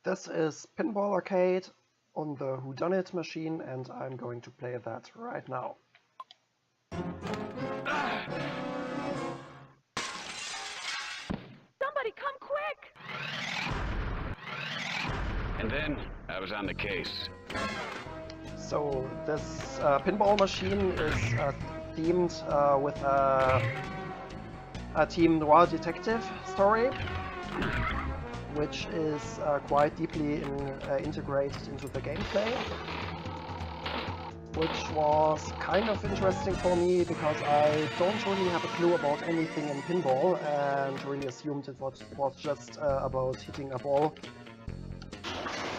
This is Pinball Arcade on the dunnit machine, and I'm going to play that right now. Somebody come quick! And then I was on the case. So this pinball machine is themed with a team noir detective story, which is quite deeply integrated into the gameplay, which was kind of interesting for me because I don't really have a clue about anything in pinball and really assumed it was just about hitting a ball.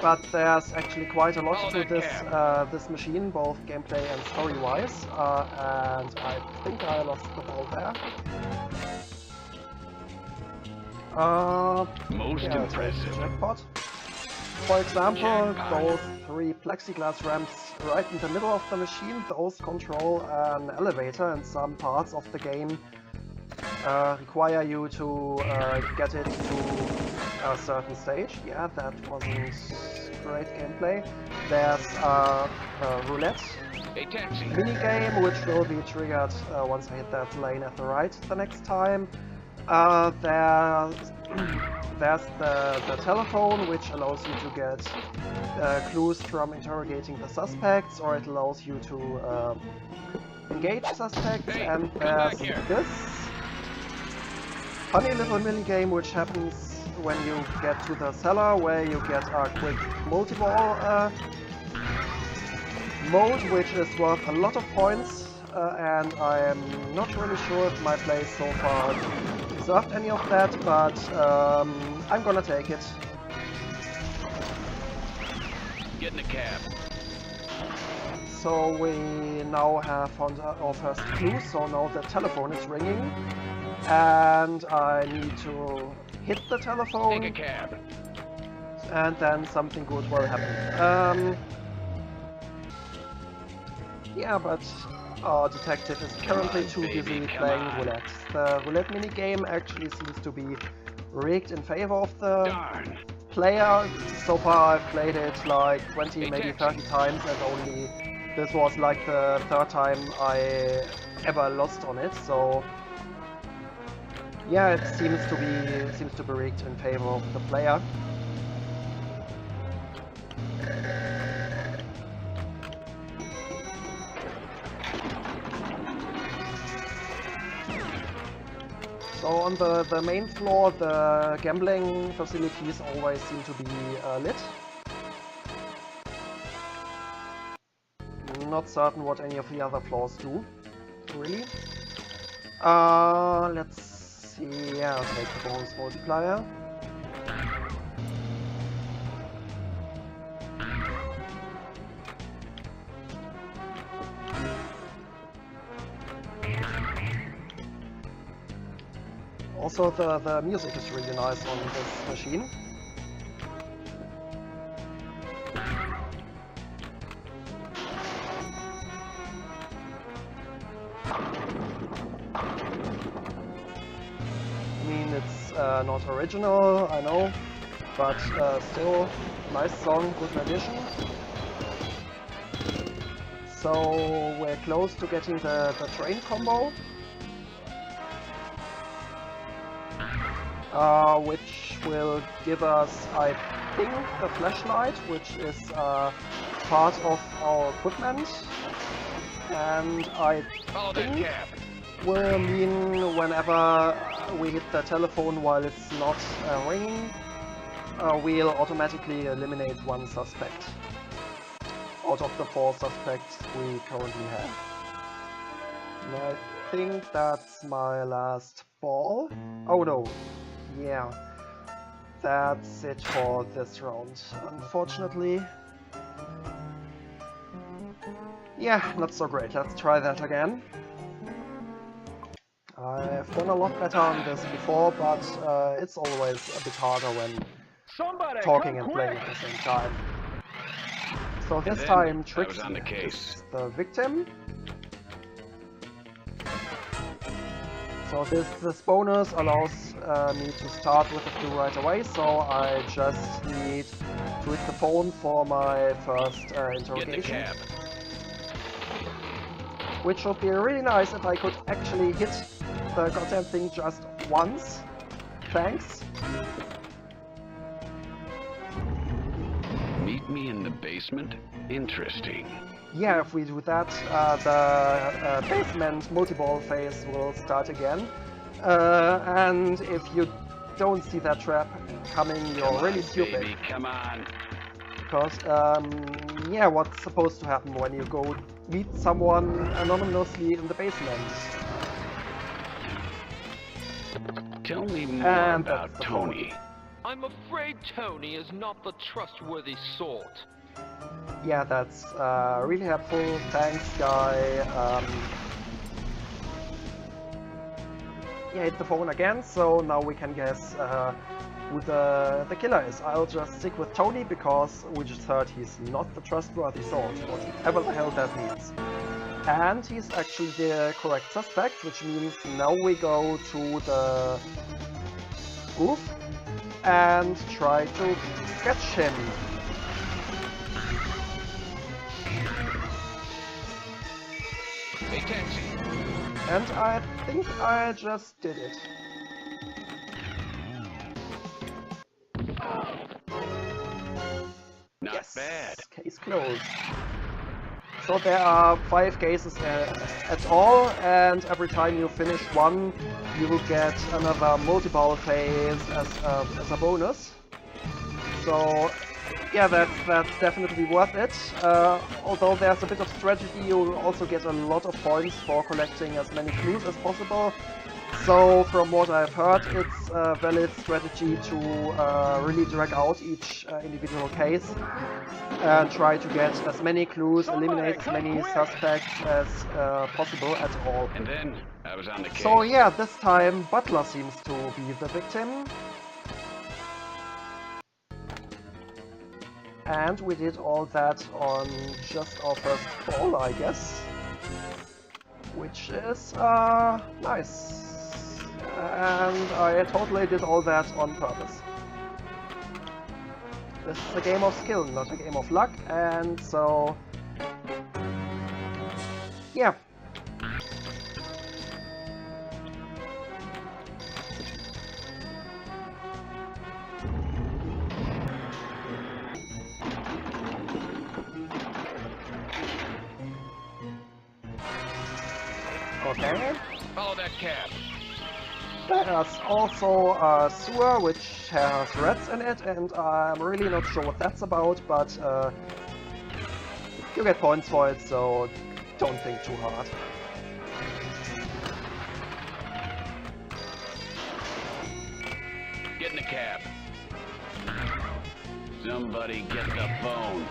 But there's actually quite a lot to this machine, both gameplay and story-wise, and I think I lost the ball there. Most impressive. Jackpot. For example, those 3 plexiglass ramps right in the middle of the machine, those control an elevator, and some parts of the game require you to get it to a certain stage. Yeah, that wasn't great gameplay. There's a roulette minigame, which will be triggered once I hit that lane at the right the next time. There's the telephone, which allows you to get clues from interrogating the suspects, or it allows you to engage suspects. And there's this funny little minigame which happens when you get to the cellar, where you get a quick multi-ball mode, which is worth a lot of points, and I am not really sure if my play so far deserved any of that, but I'm gonna take it. Get in the cab. So we now have found our first clue, so now the telephone is ringing, and I need to hit the telephone. Take a cab. And then something good will happen. Yeah, but our detective is currently too busy playing roulette. The roulette minigame actually seems to be rigged in favor of the player. So far I've played it like 20, maybe 30 times, and only this was like the 3rd time I ever lost on it, so yeah, it seems to be rigged in favor of the player. So on the main floor, the gambling facilities always seem to be lit. Not certain what any of the other floors do, really. Let's see, yeah, I'll take the bonus multiplier. Also, the music is really nice on this machine. I mean, it's not original, I know, but still, nice song, good addition. So we're close to getting the train combo, which will give us, I think, the flashlight, which is part of our equipment, and I think will mean whenever we hit the telephone while it's not ringing, we'll automatically eliminate 1 suspect out of the 4 suspects we currently have. And I think that's my last ball. Oh no, yeah, that's it for this round, unfortunately. Yeah, not so great. Let's try that again. I've done a lot better on this before, but it's always a bit harder when talking and playing at the same time. So this time Trixie is the victim. So this bonus allows me to start with the clue right away, so I just need to hit the phone for my first interrogation. Which would be really nice if I could actually hit the goddamn thing just once. Thanks. Meet me in the basement? Interesting. Yeah, if we do that, the basement multi-ball phase will start again. And if you don't see that trap coming, you're really stupid. Baby, come on. Because, yeah, what's supposed to happen when you go meet someone anonymously in the basement? Tell me more about Tony. I'm afraid Tony is not the trustworthy sort. Yeah, that's really helpful. Thanks, guy. Yeah, hit the phone again, so now we can guess who the killer is. I'll just stick with Tony because we just heard he's not the trustworthy sort, whatever the hell that means. And he's actually the correct suspect, which means now we go to the roof and try to catch him. Hey, taxi. And I think I just did it. Not Yes, bad. case closed. So there are 5 cases at all, and every time you finish one, you will get another multi-ball phase as a bonus. So yeah, that's definitely worth it. Although there's a bit of strategy, you also get a lot of points for collecting as many clues as possible. So from what I've heard, it's a valid strategy to really drag out each individual case and try to get as many clues, eliminate as many suspects as possible at all. And then I was on the case. So yeah, this time Butler seems to be the victim. And we did all that on just our first call, I guess. Which is nice. And I totally did all that on purpose. This is a game of skill, not a game of luck, and so... yeah. Okay. Follow that cab. There's also a sewer which has rats in it, and I'm really not sure what that's about, but you get points for it, so don't think too hard. Get in the cab. Somebody get the phone.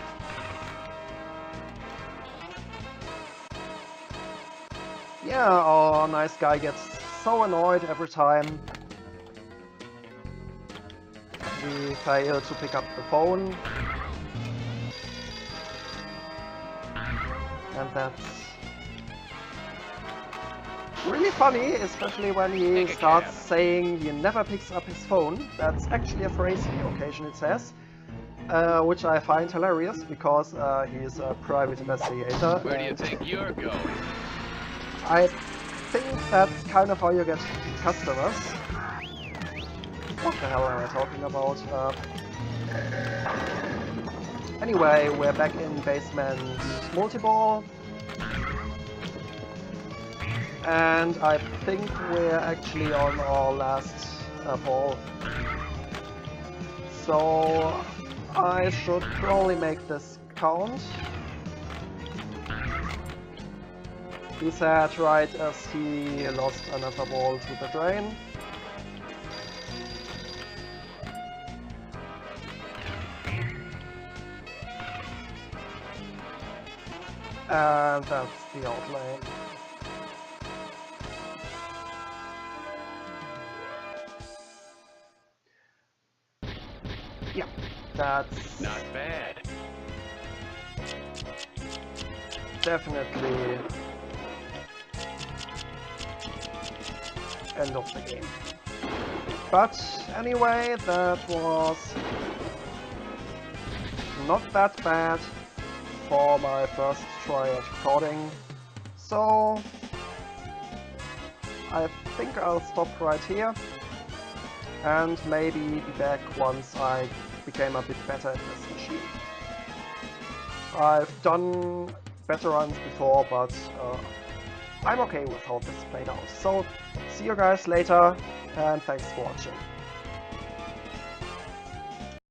Yeah, our nice guy gets so annoyed every time we fail to pick up the phone. And that's really funny, especially when he starts saying he never picks up his phone. That's actually a phrase he occasionally says, which I find hilarious because he is a private investigator. Where do you think you're going? I think that's kind of how you get customers. What the hell am I talking about? Anyway, we're back in basement multi-ball. And I think we're actually on our last ball. So I should probably make this count. He said right as he lost another ball to the drain. And that's the outlay. Yeah, that's not bad. Definitely end of the game. But anyway, that was not that bad for my first try at recording. So I think I'll stop right here and maybe be back once I became a bit better at this machine. I've done better runs before, but I'm okay with how this played out. So see you guys later and thanks for watching.